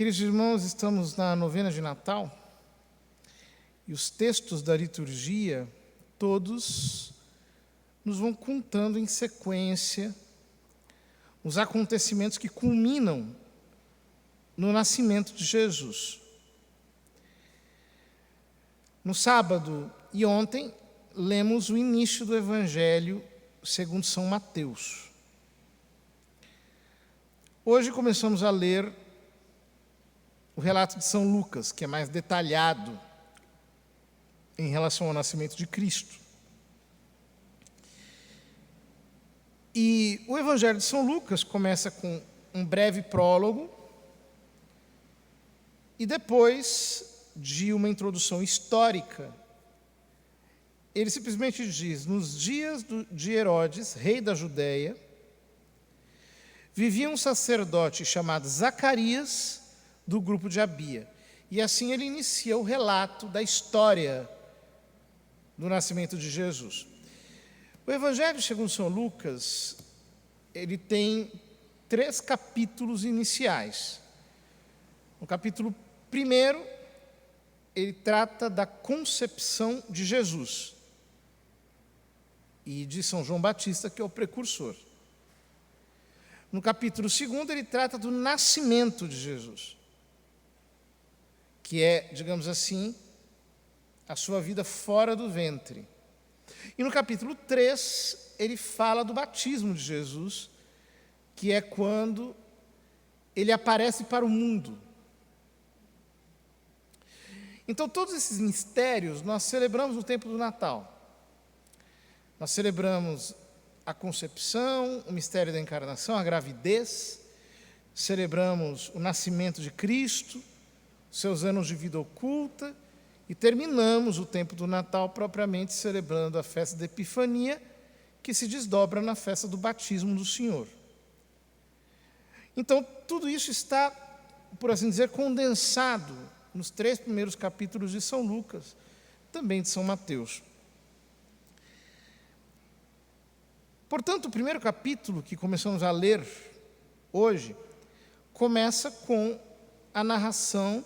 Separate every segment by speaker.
Speaker 1: Queridos irmãos, estamos na novena de Natal e os textos da liturgia, todos nos vão contando em sequência os acontecimentos que culminam no nascimento de Jesus. No sábado e ontem, lemos o início do Evangelho segundo São Mateus. Hoje começamos a ler o relato de São Lucas, que é mais detalhado em relação ao nascimento de Cristo. E o Evangelho de São Lucas começa com um breve prólogo e depois de uma introdução histórica, ele simplesmente diz: nos dias de Herodes, rei da Judéia, vivia um sacerdote chamado Zacarias, do grupo de Abia. E assim ele inicia o relato da história do nascimento de Jesus. O Evangelho segundo São Lucas, ele tem 3 capítulos iniciais. No capítulo 1, ele trata da concepção de Jesus e de São João Batista, que é o precursor. No capítulo 2, ele trata do nascimento de Jesus, que é, digamos assim, a sua vida fora do ventre. E no capítulo 3, ele fala do batismo de Jesus, que é quando ele aparece para o mundo. Então, todos esses mistérios nós celebramos no tempo do Natal. Nós celebramos a concepção, o mistério da encarnação, a gravidez, celebramos o nascimento de Cristo, seus anos de vida oculta, e terminamos o tempo do Natal propriamente celebrando a festa da Epifania, que se desdobra na festa do batismo do Senhor. Então, tudo isso está, por assim dizer, condensado nos 3 primeiros capítulos de São Lucas, também de São Mateus. Portanto, o primeiro capítulo que começamos a ler hoje começa com a narração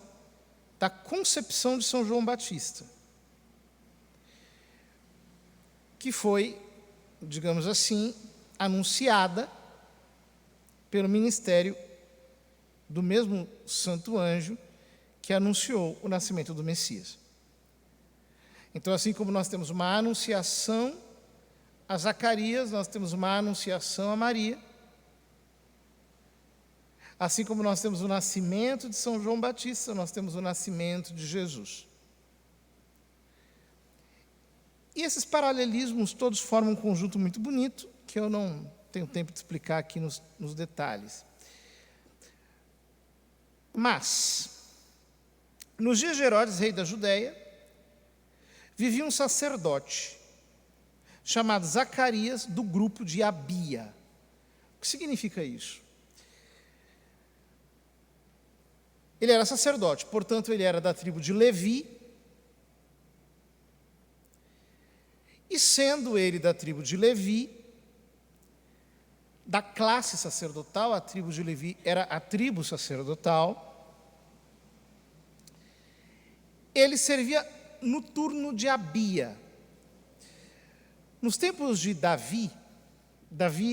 Speaker 1: da concepção de São João Batista, que foi, digamos assim, anunciada pelo ministério do mesmo santo anjo que anunciou o nascimento do Messias. Então, assim como nós temos uma anunciação a Zacarias, nós temos uma anunciação a Maria, assim como nós temos o nascimento de São João Batista, nós temos o nascimento de Jesus. E esses paralelismos todos formam um conjunto muito bonito, que eu não tenho tempo de explicar aqui nos detalhes. Mas, nos dias de Herodes, rei da Judéia, vivia um sacerdote chamado Zacarias, do grupo de Abia. O que significa isso? Ele era sacerdote, portanto, ele era da tribo de Levi, e sendo ele da tribo de Levi, da classe sacerdotal, a tribo de Levi era a tribo sacerdotal, ele servia no turno de Abia. Nos tempos de Davi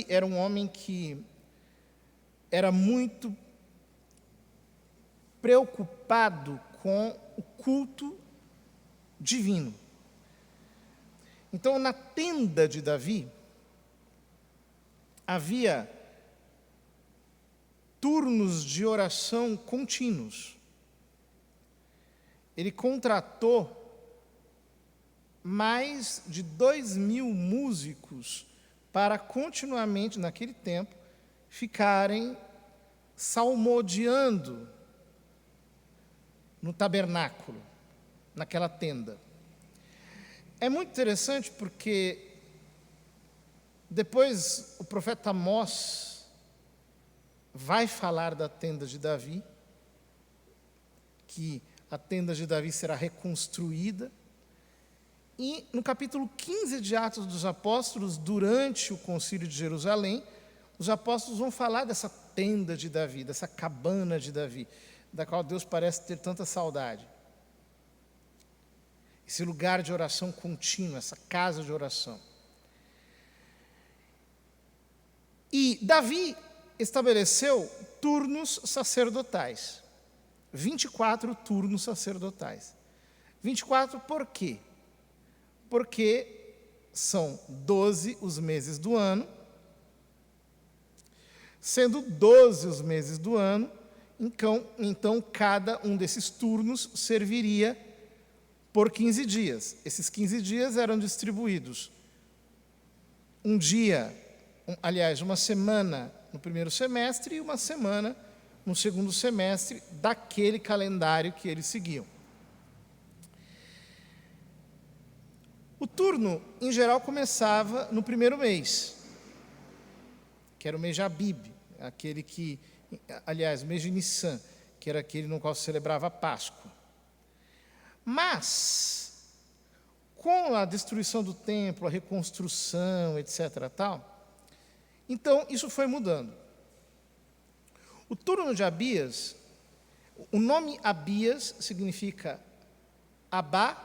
Speaker 1: era um homem que era muito preocupado com o culto divino. Então, na tenda de Davi, havia turnos de oração contínuos. Ele contratou mais de 2.000 músicos para continuamente, naquele tempo, ficarem salmodiando no tabernáculo, naquela tenda. É muito interessante porque depois o profeta Amós vai falar da tenda de Davi, que a tenda de Davi será reconstruída. E no capítulo 15 de Atos dos Apóstolos, durante o Concílio de Jerusalém, os apóstolos vão falar dessa tenda de Davi, dessa cabana de Davi, da qual Deus parece ter tanta saudade. Esse lugar de oração contínua, essa casa de oração. E Davi estabeleceu turnos sacerdotais. 24 turnos sacerdotais. 24 por quê? Porque são 12 os meses do ano. Sendo 12 os meses do ano, então cada um desses turnos serviria por 15 dias. Esses 15 dias eram distribuídos um dia, uma semana no primeiro semestre e uma semana no segundo semestre daquele calendário que eles seguiam. O turno, em geral, começava no primeiro mês, que era o mês de Abib, o mês de Nissan, que era aquele no qual se celebrava a Páscoa. Mas, com a destruição do templo, a reconstrução, etc., então isso foi mudando. O turno de Abias, o nome Abias significa Abá,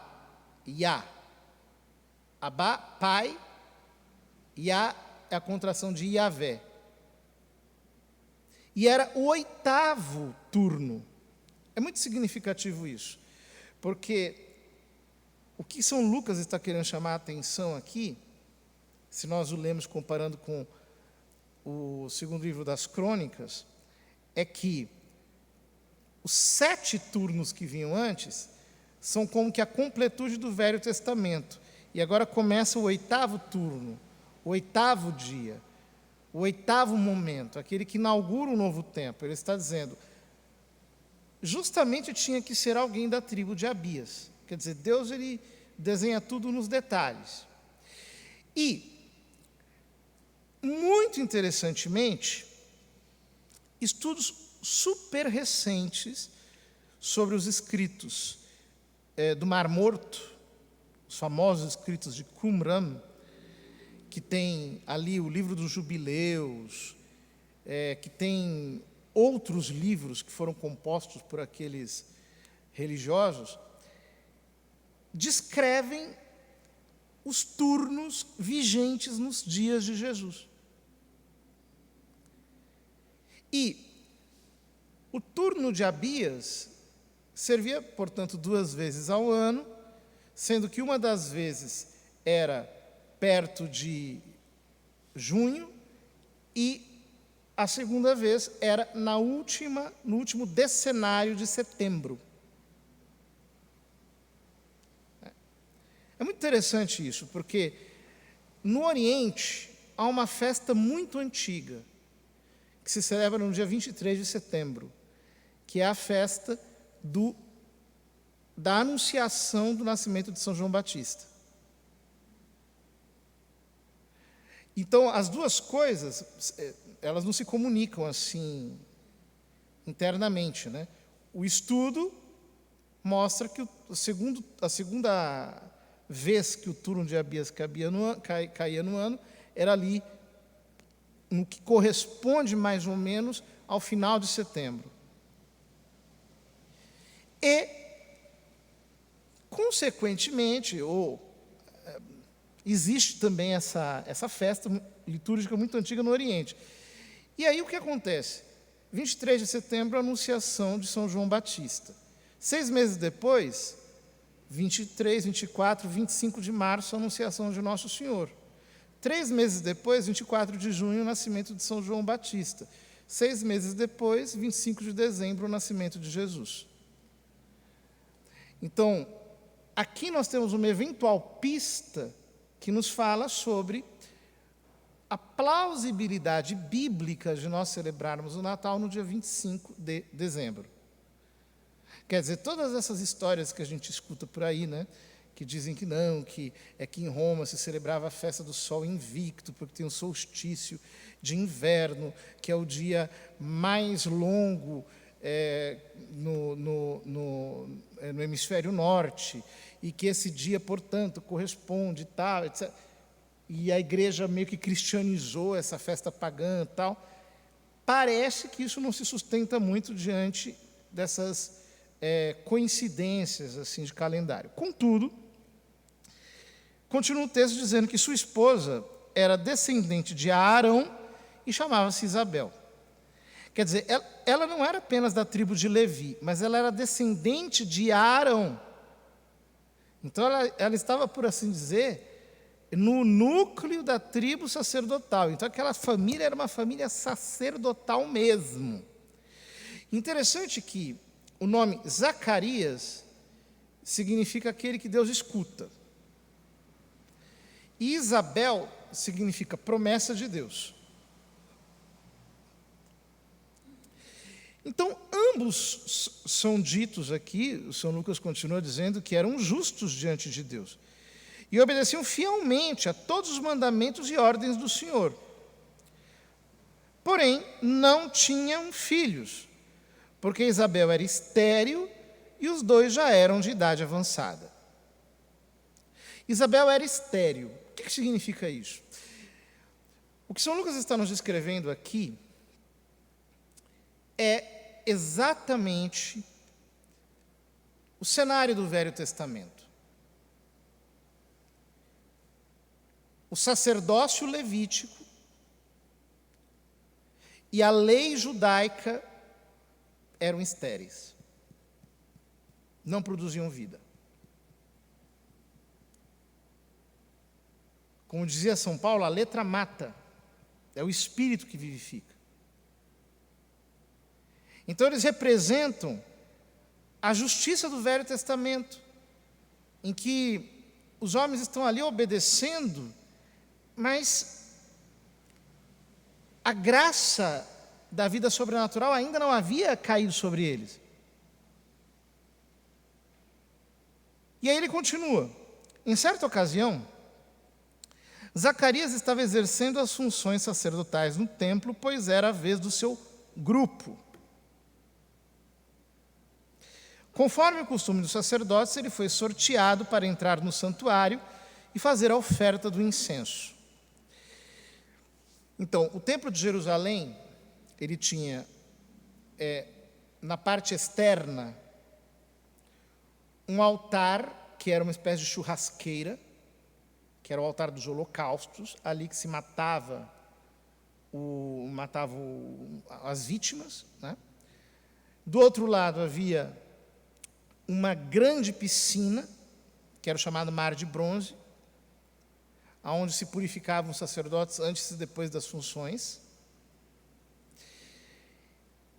Speaker 1: Yá. Abá, pai, Yá é a contração de Yavé. E era o 8º turno. É muito significativo isso, porque o que São Lucas está querendo chamar a atenção aqui, se nós o lemos comparando com o segundo livro das Crônicas, é que os 7 turnos que vinham antes são como que a completude do Velho Testamento. E agora começa o 8º turno, o 8º dia, o 8º momento, aquele que inaugura um novo tempo. Ele está dizendo, justamente tinha que ser alguém da tribo de Abias. Quer dizer, Deus ele desenha tudo nos detalhes. E, muito interessantemente, estudos super recentes sobre os escritos do Mar Morto, os famosos escritos de Qumran, que tem ali o livro dos Jubileus, que tem outros livros que foram compostos por aqueles religiosos, descrevem os turnos vigentes nos dias de Jesus. E o turno de Abias servia, portanto, 2 vezes ao ano, sendo que uma das vezes era perto de junho e a segunda vez era no último decenário de setembro. É muito interessante isso, porque no Oriente há uma festa muito antiga, que se celebra no dia 23 de setembro, que é a festa da anunciação do nascimento de São João Batista. Então, as duas coisas, elas não se comunicam assim internamente, né? O estudo mostra que a segunda vez que o turno de Abias caía no ano era ali, no que corresponde mais ou menos ao final de setembro. E, consequentemente, existe também essa festa litúrgica muito antiga no Oriente. E aí o que acontece? 23 de setembro, a anunciação de São João Batista. 6 meses depois, 23, 24, 25 de março, a anunciação de Nosso Senhor. 3 meses depois, 24 de junho, o nascimento de São João Batista. 6 meses depois, 25 de dezembro, o nascimento de Jesus. Então, aqui nós temos uma eventual pista que nos fala sobre a plausibilidade bíblica de nós celebrarmos o Natal no dia 25 de dezembro. Quer dizer, todas essas histórias que a gente escuta por aí, né, que dizem que não, que em Roma se celebrava a festa do sol invicto, porque tem um solstício de inverno, que é o dia mais longo no hemisfério norte, e que esse dia, portanto, corresponde tal, etc. E a igreja meio que cristianizou essa festa pagã e tal. Parece que isso não se sustenta muito diante coincidências assim de calendário. Contudo, continua o texto dizendo que sua esposa era descendente de Arão e chamava-se Isabel. Quer dizer, ela não era apenas da tribo de Levi, mas ela era descendente de Arão. Então, ela estava, por assim dizer, no núcleo da tribo sacerdotal. Então, aquela família era uma família sacerdotal mesmo. Interessante que o nome Zacarias significa aquele que Deus escuta. E Isabel significa promessa de Deus. Então, ambos são ditos aqui, o São Lucas continua dizendo que eram justos diante de Deus e obedeciam fielmente a todos os mandamentos e ordens do Senhor. Porém, não tinham filhos, porque Isabel era estéril e os dois já eram de idade avançada. Isabel era estéril. O que significa isso? O que São Lucas está nos descrevendo aqui é exatamente o cenário do Velho Testamento. O sacerdócio levítico e a lei judaica eram estéreis. Não produziam vida. Como dizia São Paulo, a letra mata, é o espírito que vivifica. Então, eles representam a justiça do Velho Testamento, em que os homens estão ali obedecendo, mas a graça da vida sobrenatural ainda não havia caído sobre eles. E aí ele continua. Em certa ocasião, Zacarias estava exercendo as funções sacerdotais no templo, pois era a vez do seu grupo. Conforme o costume dos sacerdotes, ele foi sorteado para entrar no santuário e fazer a oferta do incenso. Então, o templo de Jerusalém, ele tinha, na parte externa, um altar que era uma espécie de churrasqueira, que era o altar dos holocaustos, ali que se matava as vítimas, né? Do outro lado havia uma grande piscina, que era o chamado Mar de Bronze, onde se purificavam os sacerdotes antes e depois das funções.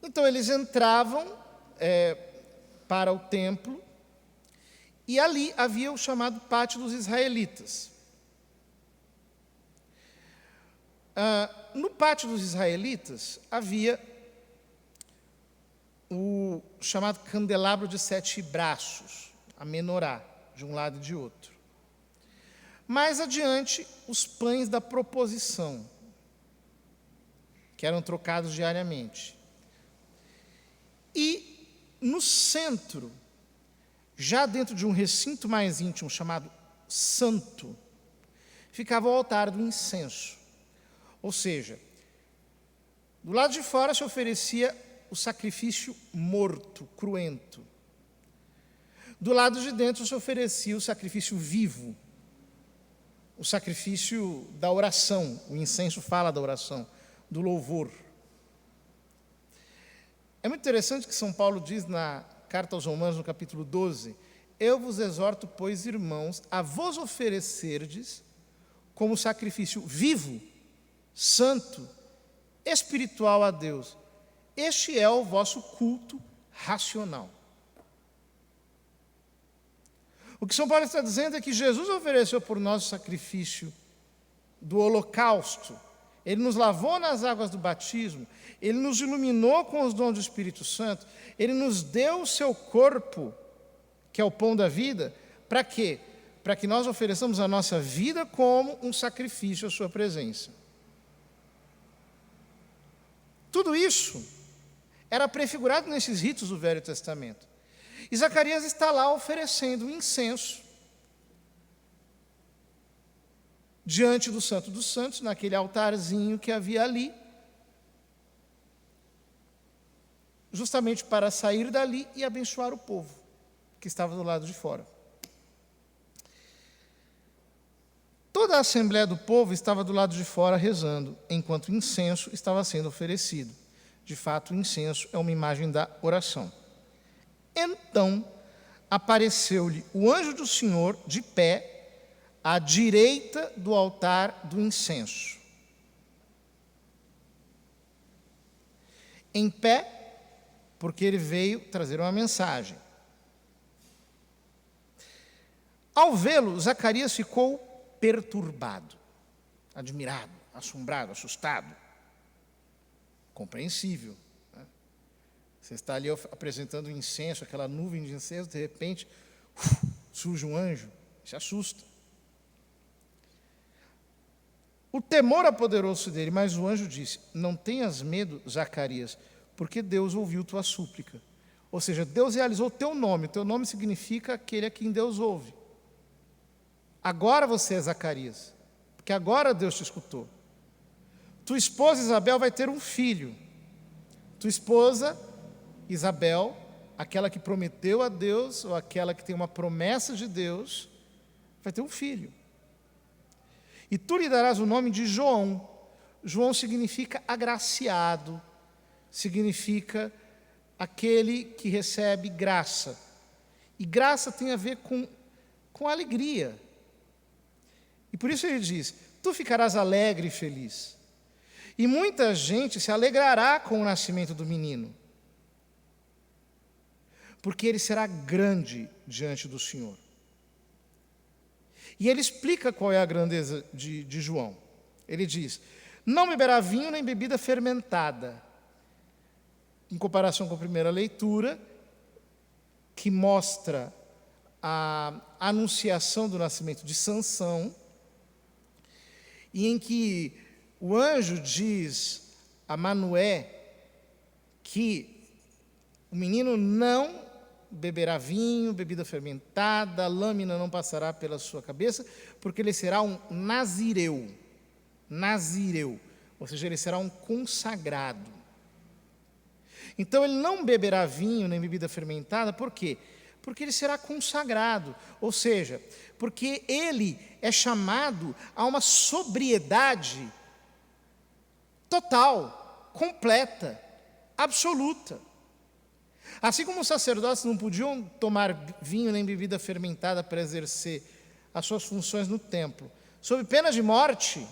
Speaker 1: Então, eles entravam para o templo, e ali havia o chamado Pátio dos Israelitas. No Pátio dos Israelitas havia o chamado candelabro de 7 braços, a menorá, de um lado e de outro. Mais adiante, os pães da proposição, que eram trocados diariamente. E no centro, já dentro de um recinto mais íntimo, chamado santo, ficava o altar do incenso. Ou seja, do lado de fora se oferecia o sacrifício morto, cruento. Do lado de dentro se oferecia o sacrifício vivo, o sacrifício da oração. O incenso fala da oração, do louvor. É muito interessante que São Paulo diz na carta aos Romanos, no capítulo 12, eu vos exorto, pois, irmãos, a vos oferecerdes como sacrifício vivo, santo, espiritual a Deus. Este é o vosso culto racional. O que São Paulo está dizendo é que Jesus ofereceu por nós o sacrifício do holocausto. Ele nos lavou nas águas do batismo, ele nos iluminou com os dons do Espírito Santo, ele nos deu o seu corpo, que é o pão da vida, para quê? Para que nós ofereçamos a nossa vida como um sacrifício à sua presença. Tudo isso era prefigurado nesses ritos do Velho Testamento. E Zacarias está lá oferecendo um incenso diante do Santo dos Santos, naquele altarzinho que havia ali, justamente para sair dali e abençoar o povo que estava do lado de fora. Toda a assembleia do povo estava do lado de fora rezando, enquanto o incenso estava sendo oferecido. De fato, o incenso é uma imagem da oração. Então, apareceu-lhe o anjo do Senhor de pé, à direita do altar do incenso. Em pé, porque ele veio trazer uma mensagem. Ao vê-lo, Zacarias ficou perturbado, admirado, assombrado, assustado. Compreensível. Né? Você está ali apresentando incenso, aquela nuvem de incenso, de repente, surge um anjo, se assusta. O temor apoderou-se dele, mas o anjo disse: não tenhas medo, Zacarias, porque Deus ouviu tua súplica. Ou seja, Deus realizou o teu nome significa aquele a quem Deus ouve. Agora você é Zacarias, porque agora Deus te escutou. Tua esposa Isabel vai ter um filho. Tua esposa Isabel, aquela que prometeu a Deus, ou aquela que tem uma promessa de Deus, vai ter um filho. E tu lhe darás o nome de João. João significa agraciado, significa aquele que recebe graça. E graça tem a ver com alegria. E por isso ele diz: tu ficarás alegre e feliz. E muita gente se alegrará com o nascimento do menino, porque ele será grande diante do Senhor. E ele explica qual é a grandeza de João. Ele diz: não beberá vinho nem bebida fermentada. Em comparação com a primeira leitura, que mostra a anunciação do nascimento de Sansão, e em que o anjo diz a Manoé que o menino não beberá vinho, bebida fermentada, lâmina não passará pela sua cabeça, porque ele será um nazireu. Nazireu, ou seja, ele será um consagrado. Então ele não beberá vinho nem bebida fermentada, por quê? Porque ele será consagrado, ou seja, porque ele é chamado a uma sobriedade total, completa, absoluta. Assim como os sacerdotes não podiam tomar vinho nem bebida fermentada para exercer as suas funções no templo, sob pena de morte,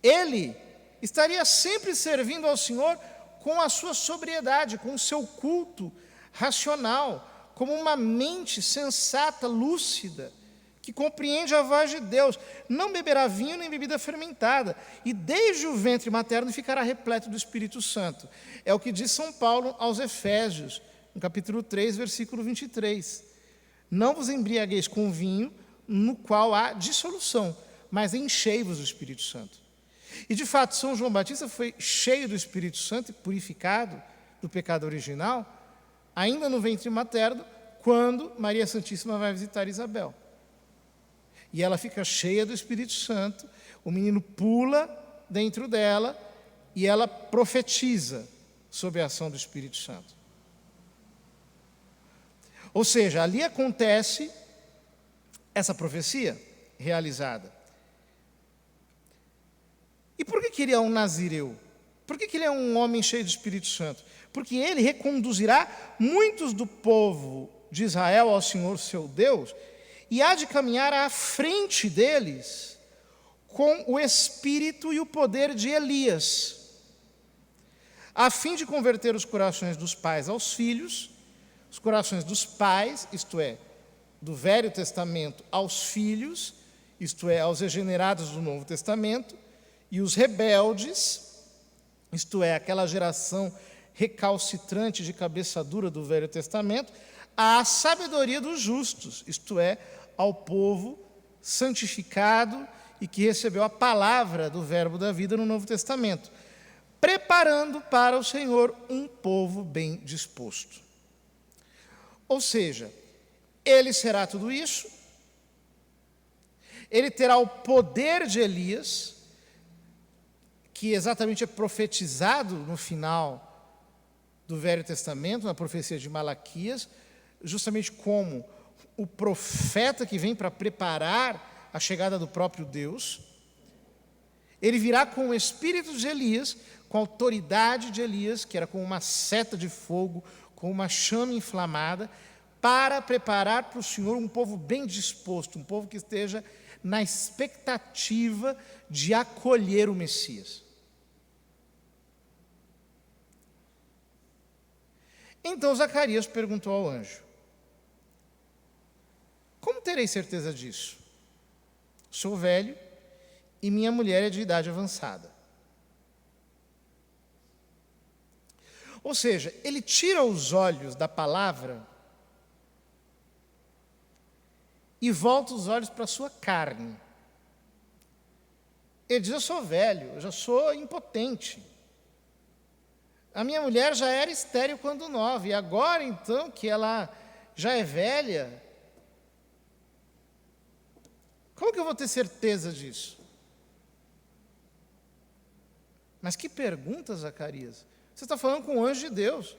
Speaker 1: ele estaria sempre servindo ao Senhor com a sua sobriedade, com o seu culto racional, como uma mente sensata, lúcida, que compreende a voz de Deus. Não beberá vinho nem bebida fermentada, e desde o ventre materno ficará repleto do Espírito Santo. É o que diz São Paulo aos Efésios, no capítulo 3, versículo 23. Não vos embriagueis com vinho, no qual há dissolução, mas enchei-vos do Espírito Santo. E de fato, São João Batista foi cheio do Espírito Santo e purificado do pecado original, ainda no ventre materno, quando Maria Santíssima vai visitar Isabel. E ela fica cheia do Espírito Santo, o menino pula dentro dela e ela profetiza sobre a ação do Espírito Santo. Ou seja, ali acontece essa profecia realizada. E por que ele é um nazireu? Por que ele é um homem cheio do Espírito Santo? Porque ele reconduzirá muitos do povo de Israel ao Senhor seu Deus, e há de caminhar à frente deles com o espírito e o poder de Elias, a fim de converter os corações dos pais aos filhos, os corações dos pais, isto é, do Velho Testamento aos filhos, isto é, aos regenerados do Novo Testamento, e os rebeldes, isto é, aquela geração recalcitrante de cabeça dura do Velho Testamento, à sabedoria dos justos, isto é, ao povo santificado e que recebeu a palavra do verbo da vida no Novo Testamento, preparando para o Senhor um povo bem disposto. Ou seja, ele será tudo isso, ele terá o poder de Elias, que exatamente é profetizado no final do Velho Testamento, na profecia de Malaquias, justamente como o profeta que vem para preparar a chegada do próprio Deus. Ele virá com o espírito de Elias, com a autoridade de Elias, que era como uma seta de fogo, com uma chama inflamada, para preparar para o Senhor um povo bem disposto, um povo que esteja na expectativa de acolher o Messias. Então Zacarias perguntou ao anjo: como terei certeza disso? Sou velho e minha mulher é de idade avançada. Ou seja, ele tira os olhos da palavra e volta os olhos para a sua carne. Ele diz: eu sou velho, eu já sou impotente. A minha mulher já era estéril quando nova, e agora então que ela já é velha, como que eu vou ter certeza disso? Mas que pergunta, Zacarias? Você está falando com um anjo de Deus.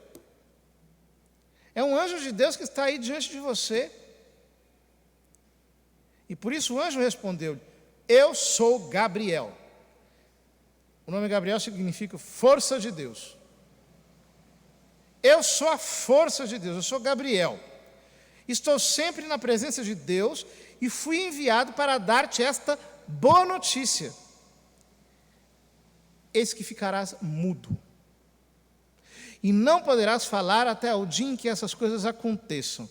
Speaker 1: É um anjo de Deus que está aí diante de você. E por isso o anjo respondeu-lhe: eu sou Gabriel. O nome Gabriel significa força de Deus. Eu sou a força de Deus, eu sou Gabriel. Estou sempre na presença de Deus e fui enviado para dar-te esta boa notícia. Eis que ficarás mudo, e não poderás falar até o dia em que essas coisas aconteçam,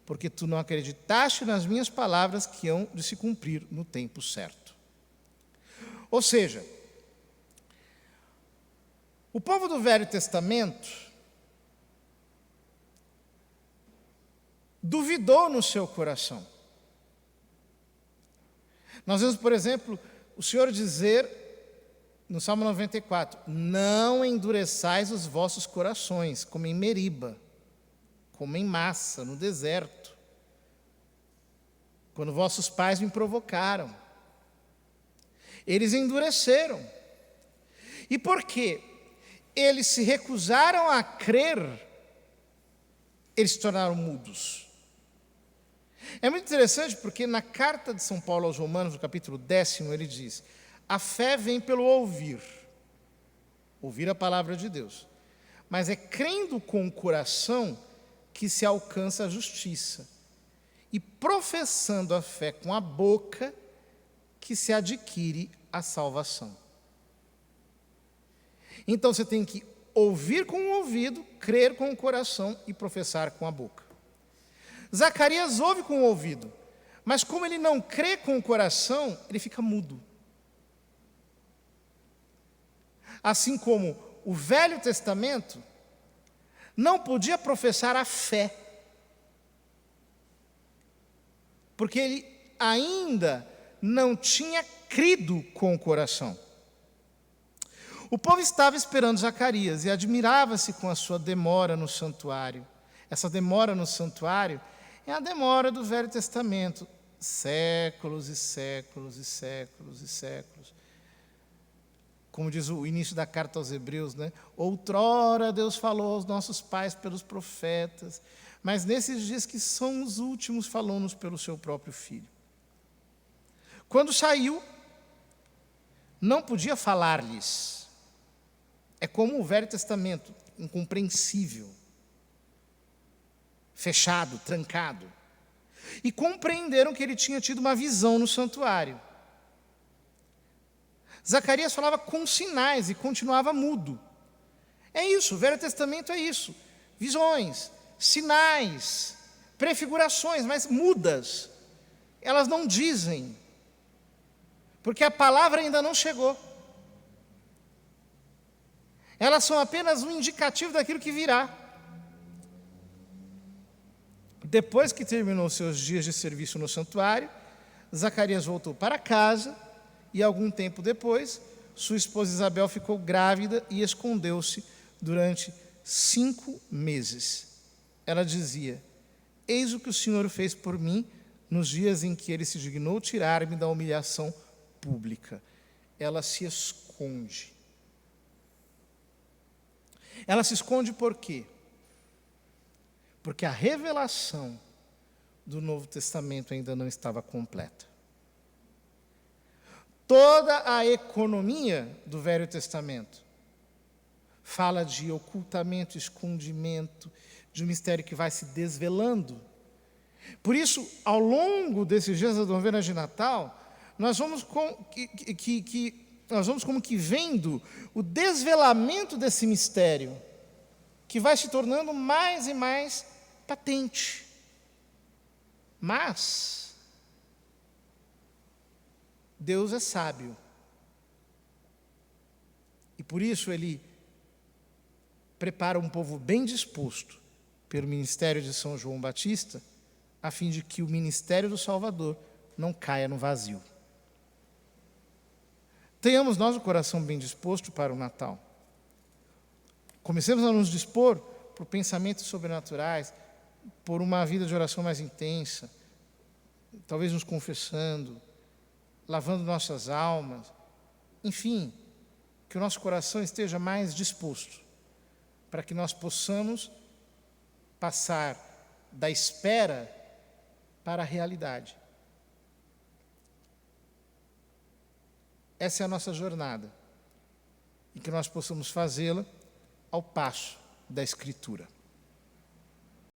Speaker 1: porque tu não acreditaste nas minhas palavras que hão de se cumprir no tempo certo. Ou seja, o povo do Velho Testamento duvidou no seu coração. Nós vemos, por exemplo, o Senhor dizer no Salmo 94: não endureçais os vossos corações, como em Meriba, como em Massa, no deserto, quando vossos pais me provocaram. Eles endureceram. E por quê? Eles se recusaram a crer, eles se tornaram mudos. É muito interessante porque na carta de São Paulo aos Romanos, no capítulo 10, ele diz: a fé vem pelo ouvir a palavra de Deus. Mas é crendo com o coração que se alcança a justiça, e professando a fé com a boca que se adquire a salvação. Então você tem que ouvir com o ouvido, crer com o coração e professar com a boca. Zacarias ouve com o ouvido, mas como ele não crê com o coração, ele fica mudo. Assim como o Velho Testamento não podia professar a fé, porque ele ainda não tinha crido com o coração. O povo estava esperando Zacarias e admirava-se com a sua demora no santuário. Essa demora no santuário é a demora do Velho Testamento, séculos e séculos e séculos e séculos. Como diz o início da carta aos Hebreus, né? Outrora Deus falou aos nossos pais pelos profetas, mas nesses dias que são os últimos, falou-nos pelo seu próprio Filho. Quando saiu, não podia falar-lhes. É como o Velho Testamento, incompreensível, fechado, trancado. E compreenderam que ele tinha tido uma visão no santuário. Zacarias falava com sinais e continuava mudo. É isso, o Velho Testamento é isso. Visões, sinais, prefigurações, mas mudas. Elas não dizem, porque a palavra ainda não chegou. Elas são apenas um indicativo daquilo que virá. Depois que terminou seus dias de serviço no santuário, Zacarias voltou para casa e, algum tempo depois, sua esposa Isabel ficou grávida e escondeu-se durante 5 meses. Ela dizia: eis o que o Senhor fez por mim nos dias em que Ele se dignou tirar-me da humilhação pública. Ela se esconde. Ela se esconde por quê? Porque a revelação do Novo Testamento ainda não estava completa. Toda a economia do Velho Testamento fala de ocultamento, escondimento, de um mistério que vai se desvelando. Por isso, ao longo desses dias da novena de Natal, nós vamos como que vendo o desvelamento desse mistério, que vai se tornando mais e mais patente. Mas Deus é sábio. E por isso Ele prepara um povo bem disposto pelo ministério de São João Batista, a fim de que o ministério do Salvador não caia no vazio. Tenhamos nós o coração bem disposto para o Natal. Comecemos a nos dispor por pensamentos sobrenaturais, por uma vida de oração mais intensa, talvez nos confessando, lavando nossas almas, enfim, que o nosso coração esteja mais disposto para que nós possamos passar da espera para a realidade. Essa é a nossa jornada, e que nós possamos fazê-la ao passo da Escritura.